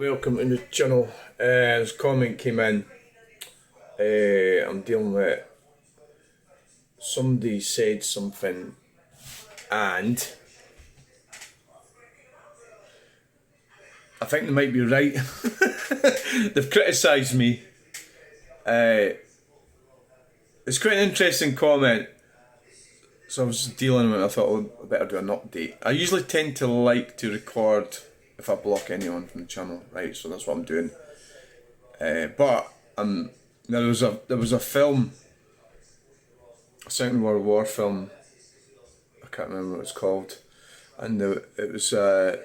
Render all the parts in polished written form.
Welcome to the channel. This comment came in. I'm dealing with somebody said something and I think they might be right. They've criticised me. It's quite an interesting comment. So I was dealing with it, I thought, oh, I better do an update. I usually tend to like to record if I block anyone from the channel, right? So that's what I'm doing. But there was a film, a Second World War film. I can't remember what it's called, and it was they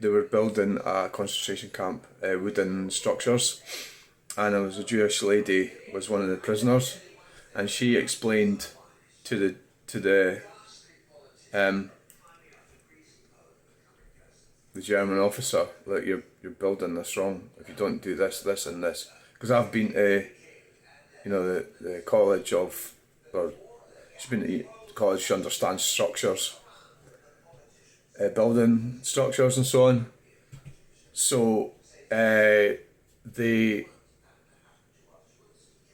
were building a concentration camp, wooden structures, and there was a Jewish lady was one of the prisoners, and she explained to the German officer, like, you're building this wrong if you don't do this, this and this. Because I've been to, the college of, or she's been to college, she understands structures, building structures and so on. So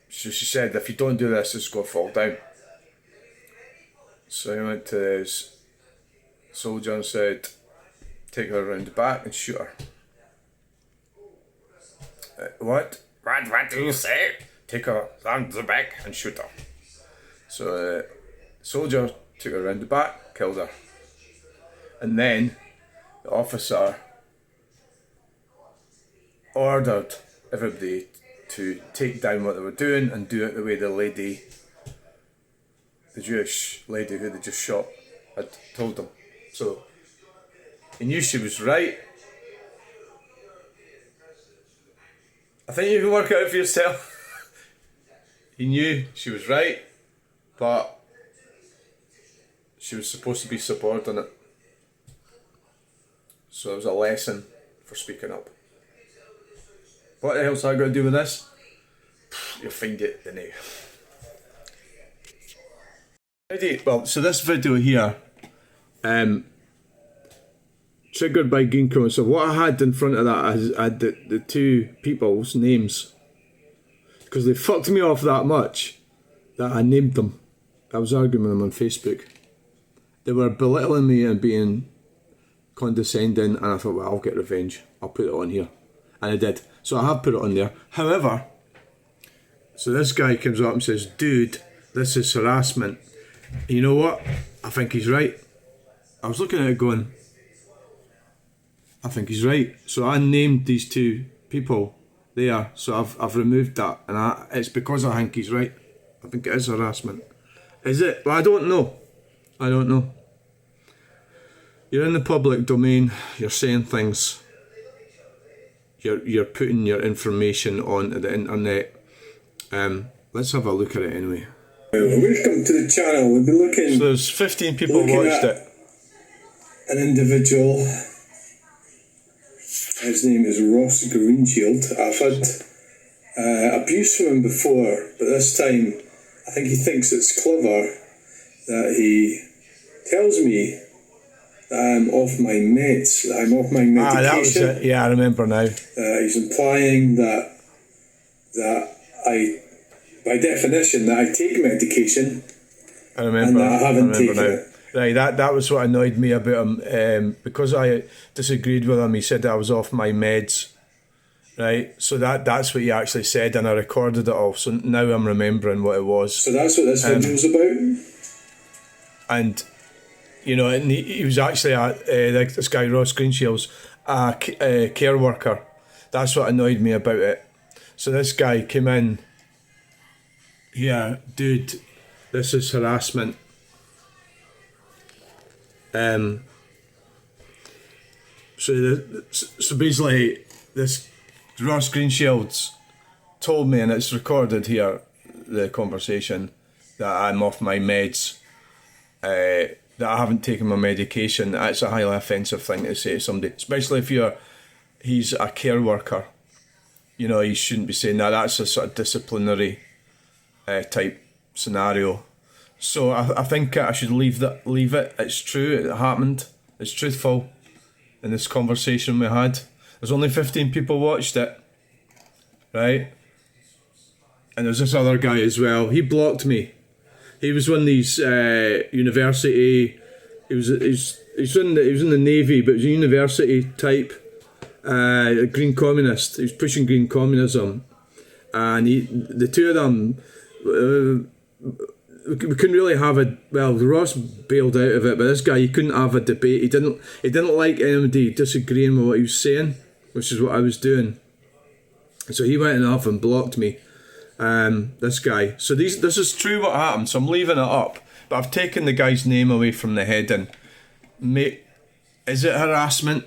she said, if you don't do this, it's going to fall down. So he went to this soldier and said, take her around the back and shoot her. What? What do you say? Take her around the back and shoot her. So the soldier took her around the back, killed her. And then the officer ordered everybody to take down what they were doing and do it the way the Jewish lady who they just shot had told them. So he knew she was right. I think you can work it out for yourself. He knew she was right, but she was supposed to be subordinate. So it was a lesson for speaking up. What the hell's that got to do with this? You'll find it, didn't you? Well, so this video here, triggered by Green Communism. So what I had in front of that is I had the two people's names, because they fucked me off that much that I named them. I was arguing with them on Facebook. They were belittling me and being condescending, and I thought, well, I'll get revenge. I'll put it on here, and I did. So I have put it on there. However, so this guy comes up and says, "Dude, this is harassment." And you know what? I think he's right. I was looking at it going, I think he's right. So I named these two people there. So I've removed that, and it's because I think he's right. I think it is harassment. Is it? Well, I don't know. I don't know. You're in the public domain. You're saying things. You're putting your information onto the internet. Let's have a look at it anyway. Welcome to the channel. We'll be looking. So there's 15 people watched it. An individual. His name is Ross Greenshield. I've had abuse from him before, but this time I think he thinks it's clever that he tells me that I'm off my meds, that I'm off my medication. That was it. Yeah, I remember now. He's implying that I, by definition, that I take medication. I remember. And that I haven't taken it. Right, that was what annoyed me about him. Because I disagreed with him, he said that I was off my meds. Right, so that's what he actually said, and I recorded it all. So now I'm remembering what it was. So that's what this video's about. And and he was actually this guy Ross Greenshield's a care worker. That's what annoyed me about it. So this guy came in. Yeah, dude, this is harassment. So basically, this Ross Greenshields told me, and it's recorded here, the conversation, that I'm off my meds, that I haven't taken my medication. That's a highly offensive thing to say to somebody, especially if he's a care worker. You shouldn't be saying that. That's a sort of disciplinary type scenario. So I think I should leave it. It's true, it happened. It's truthful in this conversation we had. There's only 15 people watched it, right? And there's this other guy as well. He blocked me. He was one of these university. He was in the Navy, but he was a university type, a Green Communist. He was pushing Green Communism, and the two of them, we couldn't really have a. Well, Ross bailed out of it, but this guy, he couldn't have a debate. He didn't like anybody disagreeing with what he was saying, which is what I was doing. So he went off and blocked me. This guy. So this is true what happened. So I'm leaving it up, but I've taken the guy's name away from the heading. Mate, is it harassment?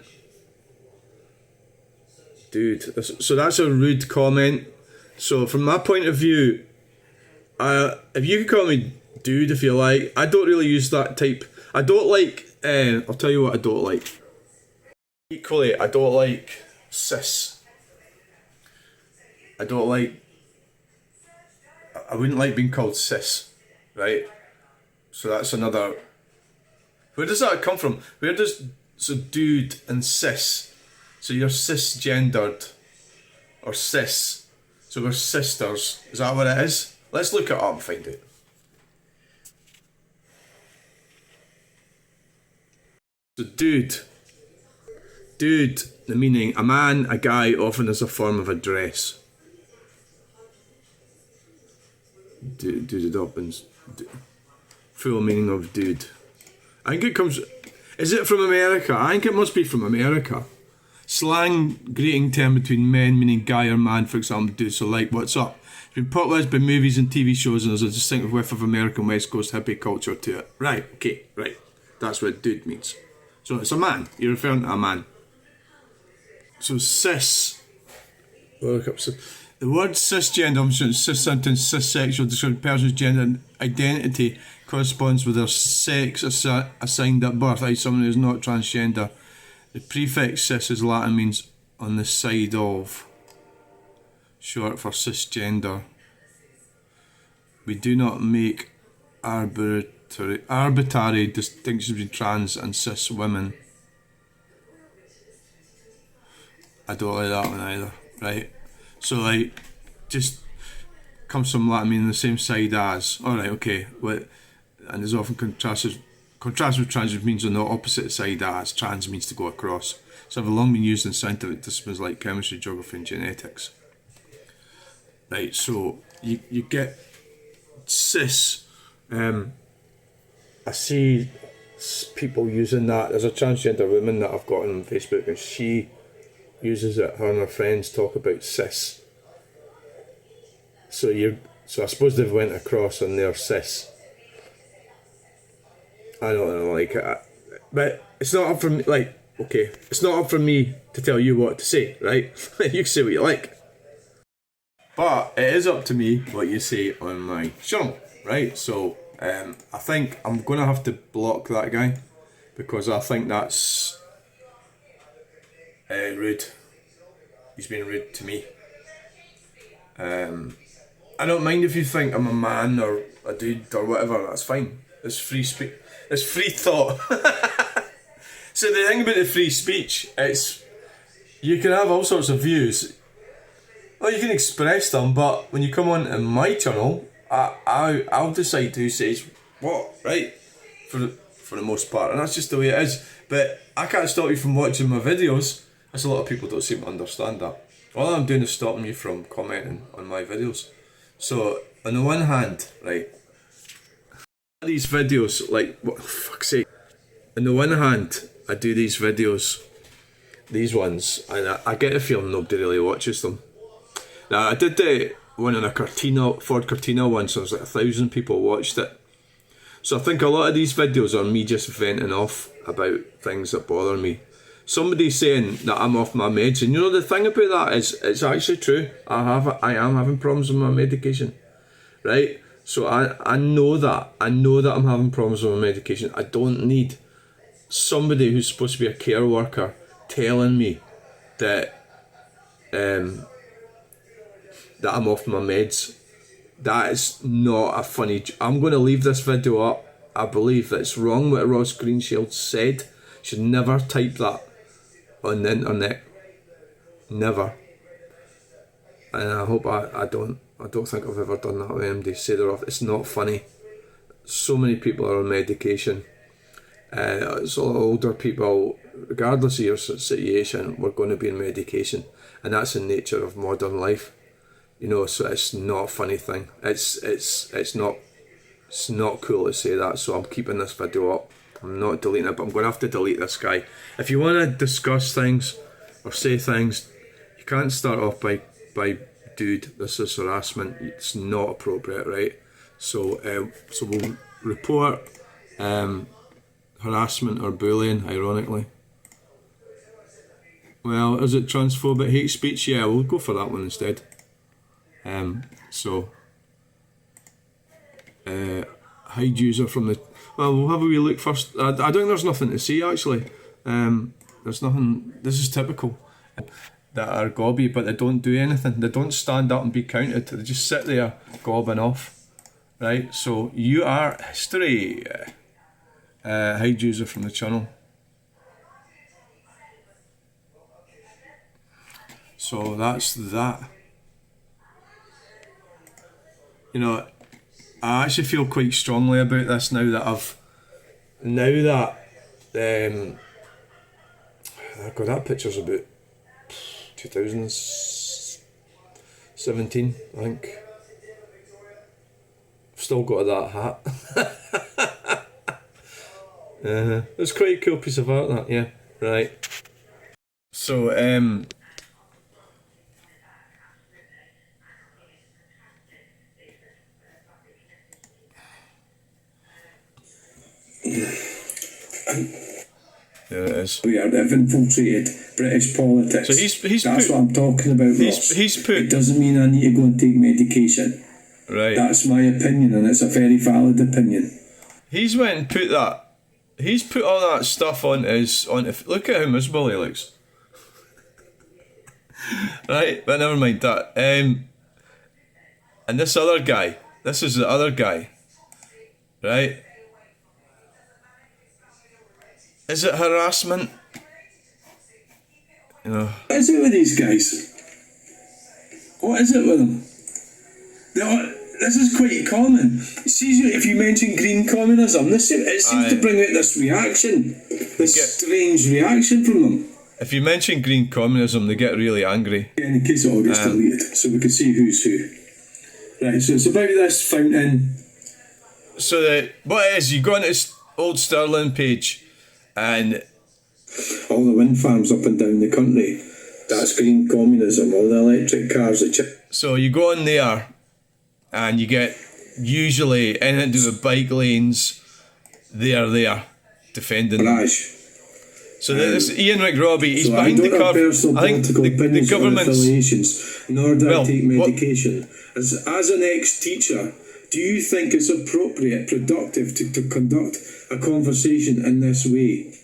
Dude, so that's a rude comment. So from my point of view, if you can call me dude if you like, I don't really use that type. I don't like, I'll tell you what I don't like. Equally, I don't like cis. I wouldn't like being called cis, right? So that's another. Where does that come from? So dude and cis. So you're cisgendered or cis. So we're sisters. Is that what it is? Let's look it up and find out. So dude, the meaning a man, a guy, often as a form of address. Dude up and full meaning of dude. I think it comes. Is it from America? I think it must be from America. Slang greeting term between men meaning guy or man, for example, dude. So like, what's up? It's been popularised by movies and TV shows, and there's a distinctive whiff of American West Coast hippie culture to it. Right. Okay. Right. That's what dude means. So it's a man. You're referring to a man. So cis. Look up. The word cisgender, cis sentence, cissexual, describes a person's gender identity corresponds with their sex assigned at birth, i.e. someone who is not transgender. The prefix cis is Latin, means on the side of, short for cisgender. We do not make arbitrary distinctions between trans and cis women. I don't like that one either, right? So like, just comes from Latin meaning the same side as. Alright, okay. And is often contrasted with trans, which means on the opposite side as. Trans means to go across. So have long been used in scientific disciplines like chemistry, geography and genetics. Right, so you get cis. I see people using that. There's a transgender woman that I've got on Facebook and she uses it. Her and her friends talk about cis. So I suppose they've went across and they're cis. I don't like it, but it's not up for me. Like, okay, it's not up for me to tell you what to say, right? You can say what you like, but it is up to me what you say on my channel, right? So I think I'm gonna have to block that guy because I think that's rude. He's being rude to me. I don't mind if you think I'm a man or a dude or whatever, that's fine. It's free speech. It's free thought. So the thing about the free speech, it's you can have all sorts of views. Well, you can express them, but when you come on to my channel, I'll decide who says what, right? For the most part, and that's just the way it is. But I can't stop you from watching my videos. As a lot of people don't seem to understand that. All I'm doing is stopping you from commenting on my videos. So on the one hand, right, these videos, like, what, fuck's sake. On the one hand, I do these videos, these ones, and I get the feeling nobody really watches them. Now, I did the one on a Ford Cortina one, so it was like 1,000 people watched it. So I think a lot of these videos are me just venting off about things that bother me. Somebody's saying that I'm off my meds, and you know the thing about that is, it's actually true. I am having problems with my medication, right? So I know that. I know that I'm having problems with my medication. I don't need somebody who's supposed to be a care worker telling me that that I'm off my meds. That is not a funny. I'm going to leave this video up. I believe that it's wrong what Ross Greenshield said. You should never type that on the internet. Never. And I hope I don't think I've ever done that with anybody. Say they're off. It's not funny. So many people are on medication. It's all older people, regardless of your situation, we're going to be on medication, and that's the nature of modern life. You know, so it's not a funny thing. It's not cool to say that. So I'm keeping this video up. I'm not deleting it, but I'm going to have to delete this guy. If you want to discuss things or say things, you can't start off by dude, this is harassment. It's not appropriate, right? So we'll report harassment or bullying, ironically. Well, is it transphobic hate speech? Yeah, we'll go for that one instead. Hide user from the... Well, we'll have a wee look first. I think there's nothing to see, actually. There's nothing... This is typical. That are gobby, but they don't do anything. They don't stand up and be counted. They just sit there gobbing off. Right, so you are history. Hide user from the channel. So that's that. You know, I actually feel quite strongly about this now that God, that picture's about 2017, I think. I've still got that hat. It's quite a cool piece of art, that, yeah. Right. So, there it is. We have infiltrated British politics. So he's That's put, what I'm talking about, Ross. he's put... It doesn't mean I need to go and take medication. Right. That's my opinion, and it's a very valid opinion. He's went and put that... He's put all that stuff on his... Look at how miserable he looks. Right, but never mind that. And this other guy... This is the other guy. Right? Is it harassment? You know. What is it with these guys? What is it with them? This is quite common. See, if you mention green communism, it seems to bring out this reaction, strange reaction from them. If you mention green communism, they get really angry. Yeah, in case it all gets deleted, so we can see who's who. Right, so it's about this fountain. So what it is, you go on his old Sterling page, and all the wind farms up and down the country, that's green communism. All the electric cars, so you go on there, and you get usually anything to do with bike lanes. They are there defending them. So this Ian McRobbie, he's behind the curve. I think the government's affiliations, nor do I take medication. As an ex-teacher, do you think it's appropriate, productive to conduct a conversation in this way?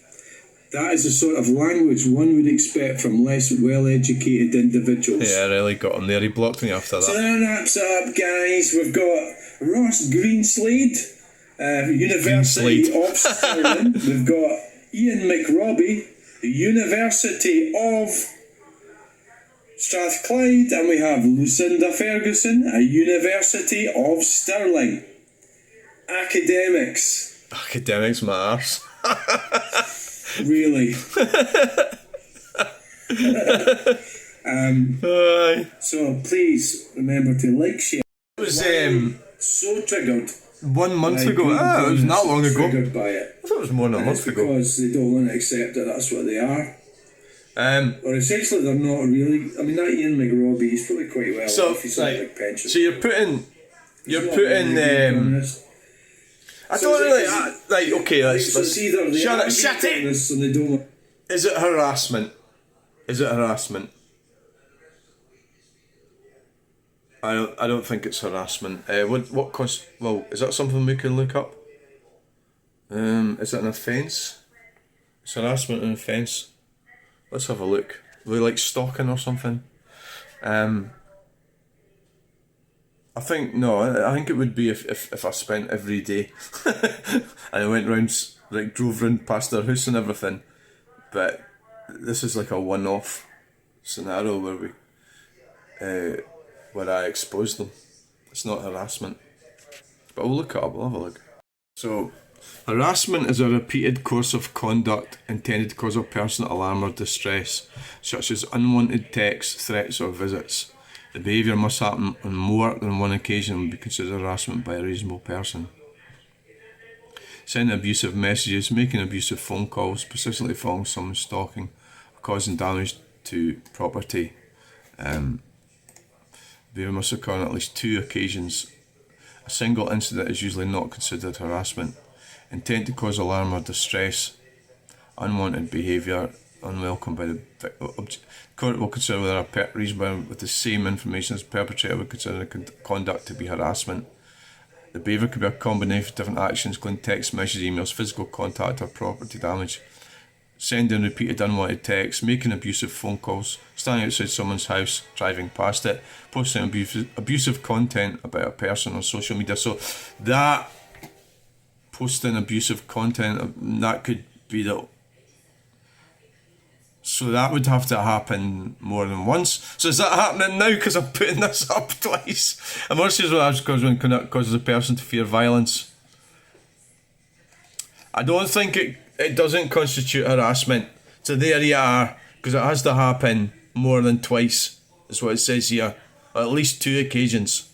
That is the sort of language one would expect from less well-educated individuals. Yeah, I really got him there. He blocked me after that. So then that's up, guys. We've got Ross Greenslade, University of Stirling. We've got Ian McRobbie, the University of Strathclyde, and we have Lucinda Ferguson, a University of Stirling. Academics. Academics, my arse. Really. So please remember to like, share. It was so triggered 1 month ago. It was not long ago. Triggered by it. I thought it was more than a month ago. Because they don't want to accept that that's what they are. Or essentially they're not really. I mean, that Ian McRobbie, he's probably quite well off. He's got a big pension. So you're putting I don't really okay. Let's shut it. Shut it. Is it harassment? Is it harassment? I don't think it's harassment. Well, is that something we can look up? Is it an offence? Is harassment an offence? Let's have a look. Are they like stalking or something? I think it would be if I spent every day and I went round, like drove round past their house and everything. But this is like a one-off. scenario where I exposed them. It's not harassment. But we'll look it up, we'll have a look. So, harassment is a repeated course of conduct intended to cause a person alarm or distress, such as unwanted texts, threats or visits. The behaviour must happen on more than one occasion and be considered harassment by a reasonable person. Sending abusive messages, making abusive phone calls, persistently following someone, stalking, or causing damage to property. Behaviour must occur on at least 2 occasions. A single incident is usually not considered harassment. Intent to cause alarm or distress. Unwanted behaviour, unwelcome by the court will consider whether a reason with the same information as perpetrator would consider the conduct to be harassment. The behaviour could be a combination of different actions, including text messages, emails, physical contact or property damage. Sending repeated unwanted texts, making abusive phone calls, standing outside someone's house, driving past it, posting abusive content about a person on social media. So that posting abusive content, that could be the... So that would have to happen more than once. So is that happening now because I'm putting this up twice? And more serious, what when conduct causes a person to fear violence. I don't think it doesn't constitute harassment. So there you are, because it has to happen more than twice, is what it says here. Or at least 2 occasions.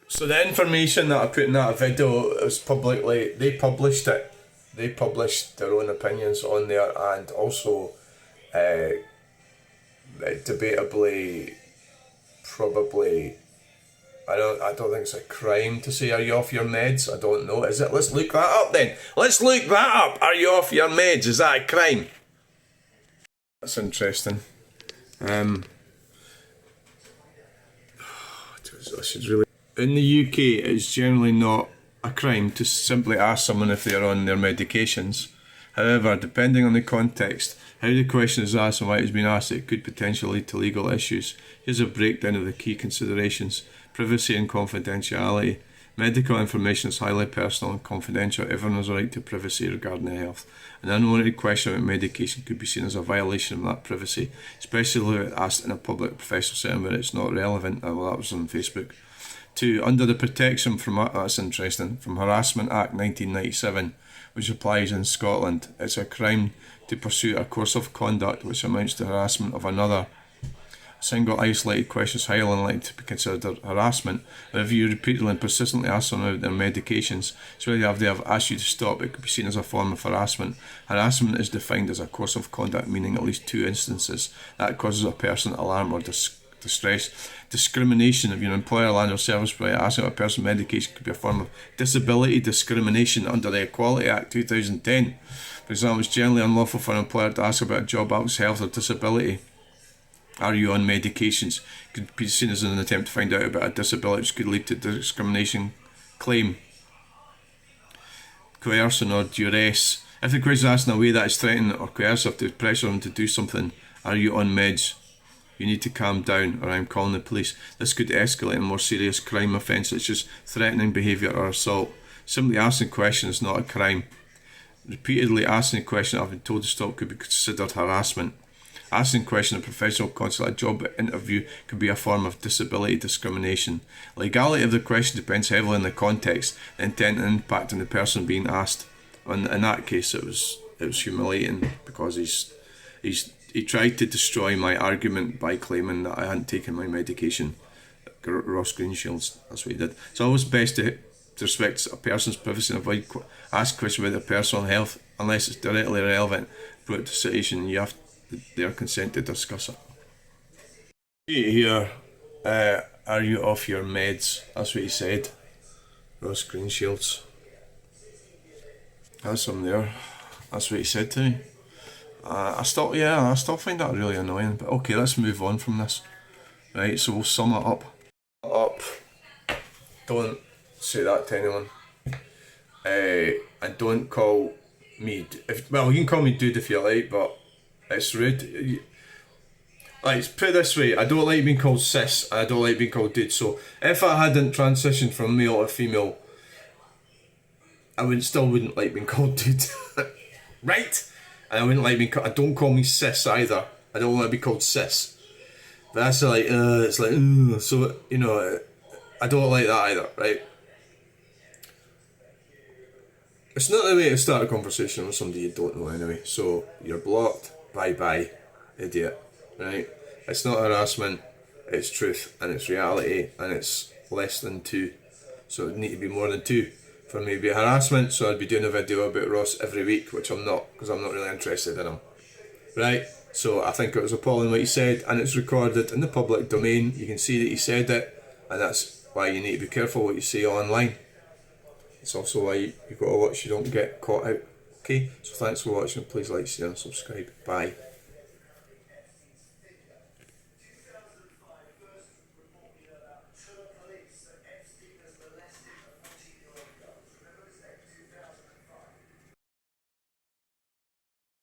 So the information that I put in that video is publicly, they published it. They published their own opinions on there, and also debatably, probably, I don't think it's a crime to say, are you off your meds? I don't know. Is it? Let's look that up then. Let's look that up. Are you off your meds? Is that a crime? That's interesting. I should really... In the UK, it's generally not a crime to simply ask someone if they are on their medications. However, depending on the context, how the question is asked and why it has been asked, it could potentially lead to legal issues. Here's a breakdown of the key considerations. Privacy and confidentiality. Medical information is highly personal and confidential. Everyone has a right to privacy regarding their health. An unwanted question about medication could be seen as a violation of that privacy, especially if asked in a public professional setting where it's not relevant. Well, that was on Facebook. 2. Under the protection from, that's interesting, from Harassment Act 1997, which applies in Scotland, it's a crime to pursue a course of conduct which amounts to harassment of another. A single isolated question is highly unlikely to be considered harassment. If you repeatedly and persistently ask someone about their medications, especially after they have asked you to stop, it could be seen as a form of harassment. Harassment is defined as a course of conduct meaning at least 2 instances that causes a person alarm or distress. Discrimination. If your employer, land or service provider asking about a person's medication could be a form of disability discrimination under the Equality Act 2010. For example, it's generally unlawful for an employer to ask about a job applicant's health or disability. Are you on medications? It could be seen as an attempt to find out about a disability which could lead to discrimination claim. Coercion or duress. If the question is asked in a way that is threatening or coercive to pressure them to do something, are you on meds? You need to calm down, or I'm calling the police. This could escalate a more serious crime offence such as threatening behaviour or assault. Simply asking questions is not a crime. Repeatedly asking a question I've been told to stop could be considered harassment. Asking a question in a professional context like a job interview could be a form of disability discrimination. Legality of the question depends heavily on the context, the intent and impact on the person being asked. In that case, it was humiliating because he tried to destroy my argument by claiming that I hadn't taken my medication. Ross Greenshields, that's what he did. It's always best to respect a person's privacy and avoid ask questions about their personal health unless it's directly relevant to the situation and you have their consent to discuss it. Here, are you off your meds? That's what he said. Ross Greenshields. That's him there. That's what he said to me. I still find that really annoying, but okay, let's move on from this. Right, so we'll sum it up. Don't say that to anyone. And don't call me, you can call me dude if you like, but it's rude. Like, put it this way, I don't like being called cis, and I don't like being called dude, so if I hadn't transitioned from male to female, I still wouldn't like being called dude. Right? And I wouldn't like being called, don't call me cis either. I don't want to be called cis. But that's like, it's like, so, you know, I don't like that either, right? It's not the way to start a conversation with somebody you don't know anyway. So you're blocked, bye, idiot, right? It's not harassment, it's truth, and it's reality, and it's less than 2. So it'd need to be more than 2 for me to be harassment. So I'd be doing a video about Ross every week, which I'm not, because I'm not really interested in him, right? So I think it was appalling what he said, and it's recorded in the public domain. You can see that he said it, and that's why you need to be careful what you say online. It's also why you've got to watch you don't get caught out. Okay, so thanks for watching. Please like, share and subscribe. Bye.